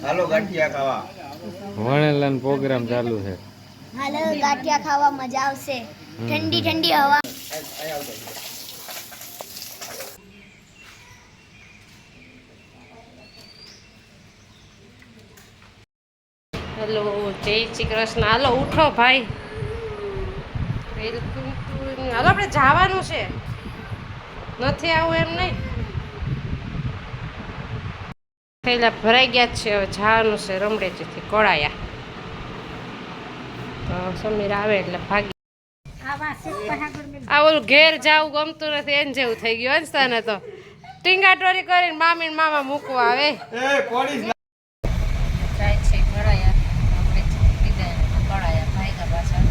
હાલો ગાંઠિયા ખાવા વણેલાનો પ્રોગ્રામ ચાલુ છે. હાલો ગાંઠિયા ખાવા મજા આવશે. ઠંડી ઠંડી હવા. હેલો, જય શ્રી કૃષ્ણ. હાલો ઉઠો ભાઈ, હાલો આપણે જવાનું છે. નથી આવું એમ નહીં, થેલા ભરાઈ ગયા છે. હવે જવાનું છે રમડેજીથી કોળાયા. તો સમીર આવે એટલે ભાગી. આ ઓલું ઘેર જાવું ગમતું નથી એને જેવું થઈ ગયું અંસ્તાને. તો ટીંગાટોરી કરીને મામી ને મામા મૂકવા આવે. જાય છે કોળાયા, રમડેજી લીધા કોળાયા ભાગ્યા પાછા.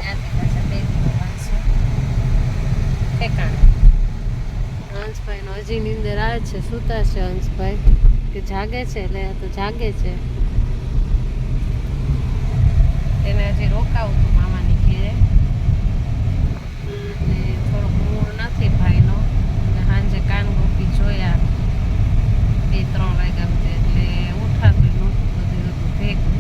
ત્યાંથી પાછા બે દિવસ ઠેકાણે. હંસભાઈ નો હજી નીંદર આવે છે, સૂતા છે હંસભાઈ કે જાગે છે? એટલે તો જાગે છે. એને હજી રોકાવું હતું મામાની ઘેરે, એટલે થોડોક મૂળ નથી ભાઈનો. સાંજે કાન ગોપી જોયા 2-3 વાગ્યા સુધી, એટલે ઉઠાતું નહોતું, બધું હતું ભેગું.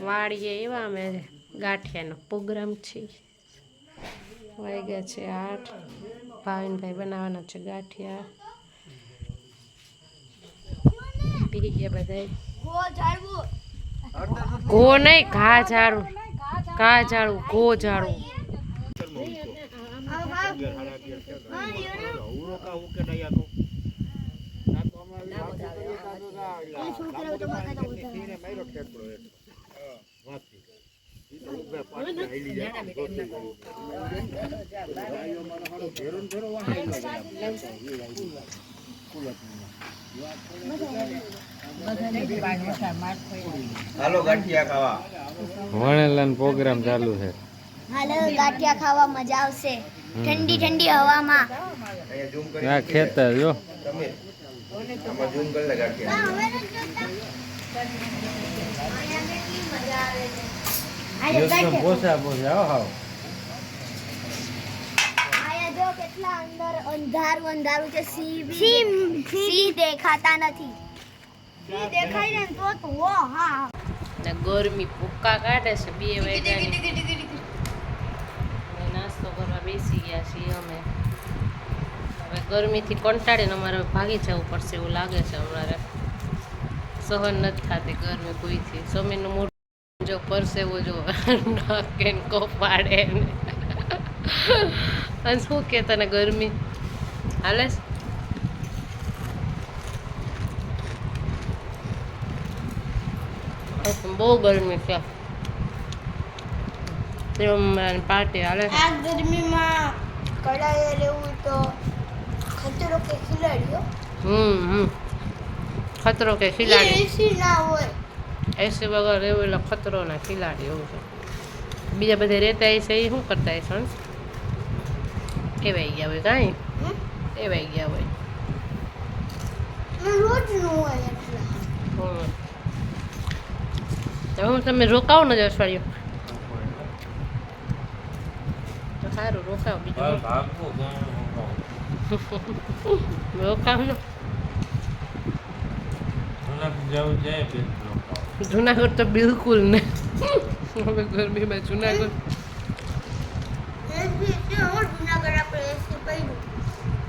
વાડીએ એવા અમે ગાંઠિયાનો પ્રોગ્રામ છે. વાગ્યા છે 8. ભાવિનભાઈ બનાવવાના છે ગાંઠિયા. પી ગયા બધા. ઘો નહીં, ઘા ઝાડું. ઘા ઝાડું, ઘો ઝાડું. હાલો ગાંઠિયા ખાવા વણેલાનો પ્રોગ્રામ ચાલુ છે. હાલો ગાંઠિયા ખાવા મજા આવશે. ઠંડી ઠંડી હવામાં. અહીંયા ઝૂમ કરી આ ખેતર જો તમે આમાં ઝૂમ કરી લે ગાંઠિયા. એકદમ પોસા પોસા હાવ. જો કેટલા અંદર અંધારું અંધારું છે. સી દેખાતા નથી. સી દેખાય ને તો હા. ગરમી ભૂક્કા કાઢે છે. 2 વાગ્યાની નાસ્તો કરવા બેસી ગયા છીએ અમે. હવે ગરમીથી કંટાળીને અમારે ભાગી જવું પડશે એવું લાગે છે. અમારે સહન નથી થતી ગરમી કોઈથી. સમીરનું મોઢું જો પરસેવો જો નાકે ને કપાડે ને. અને શું કે તને ગરમી હાલે છે? બહુ ગરમી છે. પાર્ટી હાલે છે. આ ગરમીમાં કડાઈએ રહેવું તો ખતરો કે ખિલાડીઓ. ખતરો કે ખિલાડી. એસી ના હોય. એસી વગર રહેવું એટલે ખતરો ના ખિલાડી એવું છે. બીજા બધા રહેતા હશે એ શું કરતા હશે? એવાઈ ગયા હોય કાંઈ એવાઈ ગયા હોય. રોજ નું હોય તો હું તમે રોકાવો ને અઠવાડિયું તો સારું. રોકાવ બીજું રોકાવ ને. જુનાગઢ તો બિલકુલ નહીં. હવે ગરમીમાં જુનાગઢ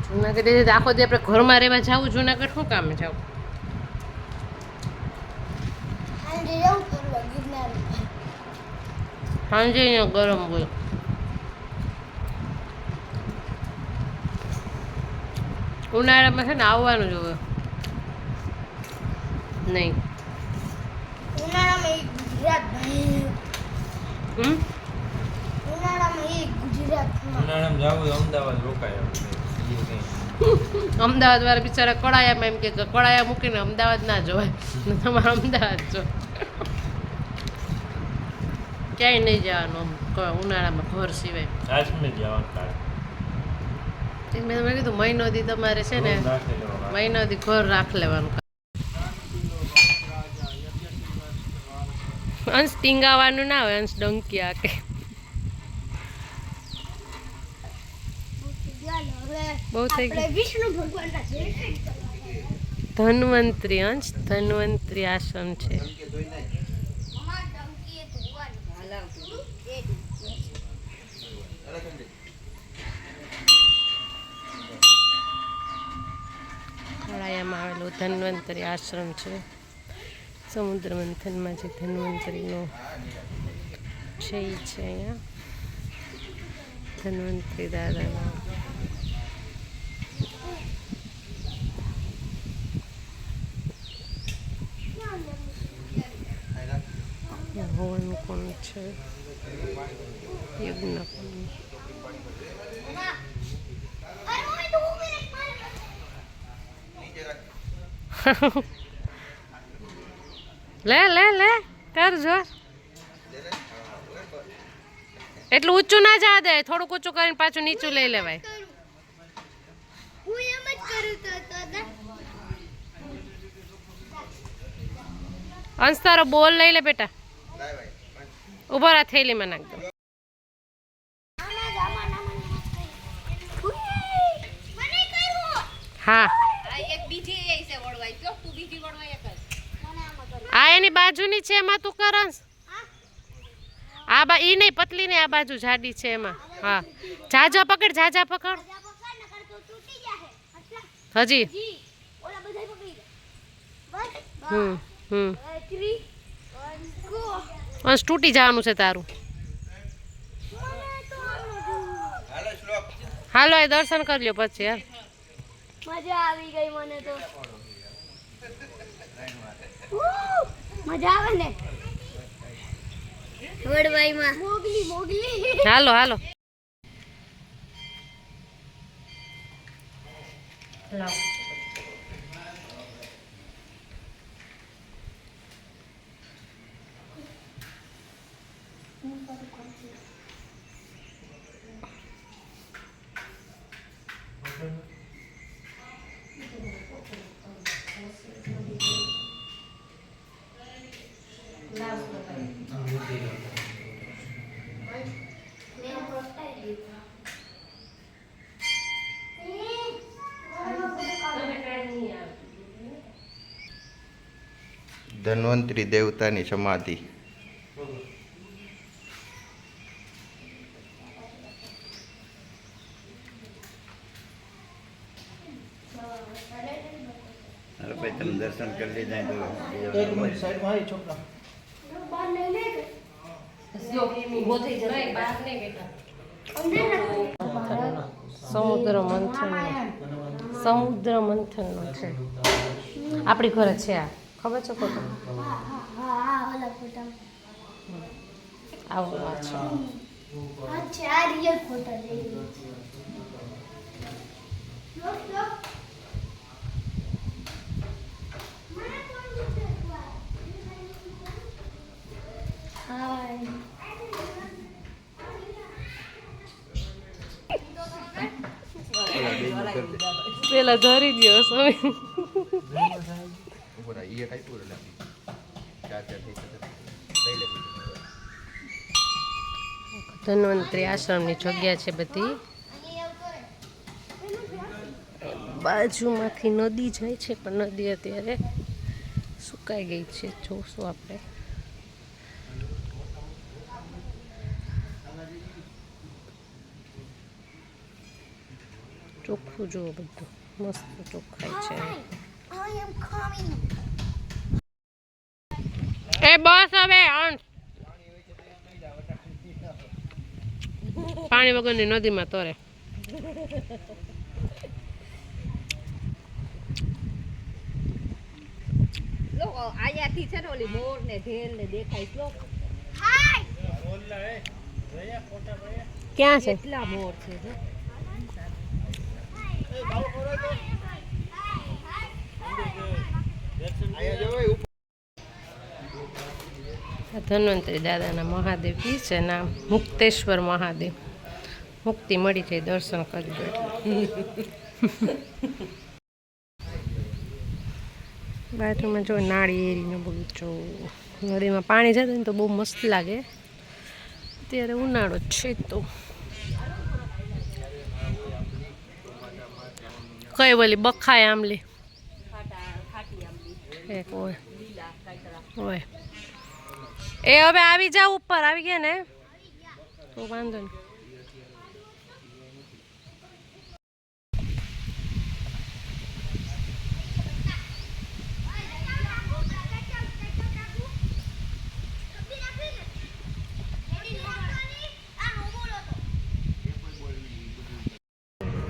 જુનાગઢ આખો દી આપણે ઘરમાં રહેવા જવું. જુનાગઢ શું કામે જવું? સાંજે અહીંયા ગરમ હોય. ઉનાળામાં છે ને આવવાનું જ હોય નહીં. અમદાવાદ વાળા બિચારા કળાયામાં એમ કે કળાયા મૂકીને અમદાવાદ ના જોવાય. તમારે અમદાવાદ જો ક્યાંય નહીં જવાનું ઉનાળામાં ઘર સિવાય. મેં કીધું મહિનો દી તમારે છે ને મહિનો દી ઘર રાખ લેવાનું. અંશ ટીંગાવાનું ના હોય. અંશ ડંકી આકે. બહુ થઈ આપણે ગયું. વિષ્ણુ ભગવાનના છે. ધન્વંતરી અંશ ધન્વંતરી આશ્રમ છે. મમ્મા ધમકી એ ધોવાનું. તળાયામાં આવેલો ધન્વંતરી આશ્રમ છે. સમુદ્ર મંથનમાં જે ધન્વંતરીનો છે ઈ છે અહીંયા ધન્વંતરી દાદાના. હવન કોણ છે યજ્ઞ કોણ. અરે મમ્મી તું ઊભી રહી મારે. લે લે લે કર જો. એટલું ઊંચું ના જા દે, થોડુંક ઊંચું કરીને પાછું નીચું લઈ લેવાય. હું એમ જ કરું તો ના. અંશ તારો બોલ લઈ લે બેટા. ઉભો રા, થેલીમાં નાખ દો. મને કરું. હા એક બીજી એ છે વળવાઈ જો તું બીજી વળવાઈ કર. મને આમાં કર. આ એની બાજુની છે એમાં તું કર અંશ. આ બા ઈ નહીં પતલી ને આ બાજુ જાડી છે એમાં. હા જાજા પકડ, જાજા પકડ. પકડ ન કર તો તૂટી જાહે. અચ્છા હજી જી ઓલા બધાય પકડી લે. બસ હમ 3 1 ગો. અંશ તૂટી જવાનું છે તારું. મને તો આનું હાલો શ્લોક હાલો એ દર્શન કરી લ્યો પછી. હા મજા આવી ગઈ મને તો. મજા આવે ને વડવાઈમાં. મોગલી મોગલી. હાલો હાલો. ધન્વંતરી દેવતાની સમાધિ. અરે ભાઈ તમે દર્શન કરી લીધા તો બહાર લઈ લે. સમુદ્ર મંથન, સમુદ્ર મંથનનો છે. આપણી ઘરે છે આ, ખબર છે ફોટો? હા ઓલા ફોટા. આવું આ છે. અચ્છા આ રિયલ ફોટા લઈ. લોક લોક. હાય. પેલા ધરી દો સ્વામી. ધન્વંતરી આશ્રમની જગ્યા છે બધી. બાજુમાંથી નદી જાય છે પણ નદી અત્યારે સુકાઈ ગઈ છે. જોશું આપણે. ચોખ્ખું જુઓ બધું મસ્ત ચોખ્ખાઈ છે. I am coming. એ બસ હવે અંશ. પાણી વગરની નદીમાં તરે. લોકો આયાથી છે ને ઓલી મોર ને ઢેલ ને દેખાય છે. લોકો હાય. ક્યાં છે? કેટલા મોર છે જો. ધન્વંતરી દાદાના મહાદેવ કી છે નામ મુક્તેશ્વર મહાદેવ. મુક્તિ મળી જાય દર્શન કરી દો એટલે. બાજુમાં જો નાળી એરીને બધું જો નદીમાં પાણી જતું ને તો બહુ મસ્ત લાગે. અત્યારે ઉનાળો જ છે તો કઈ બોલી બખાય આંબલી એક હોય હોય એ હવે આવી જાવ ઉપર આવી ગયા ને તો વાંધો નહીં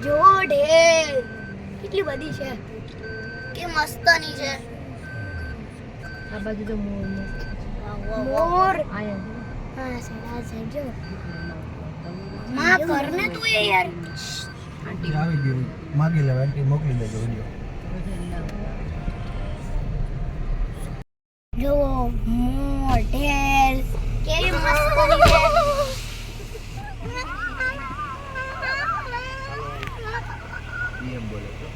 જો ઢેર કેટલી બધી છે કે મસ્તની છે આ બાજુ તો મોર મોર આયા હા છે જો માં કરને તું એ યાર આવી ગયું માગી લેવા આંટી મોકલી દેજો વિડિયો જો મોર ઢેર કેવી મસ્તની છે એમ બોલે તો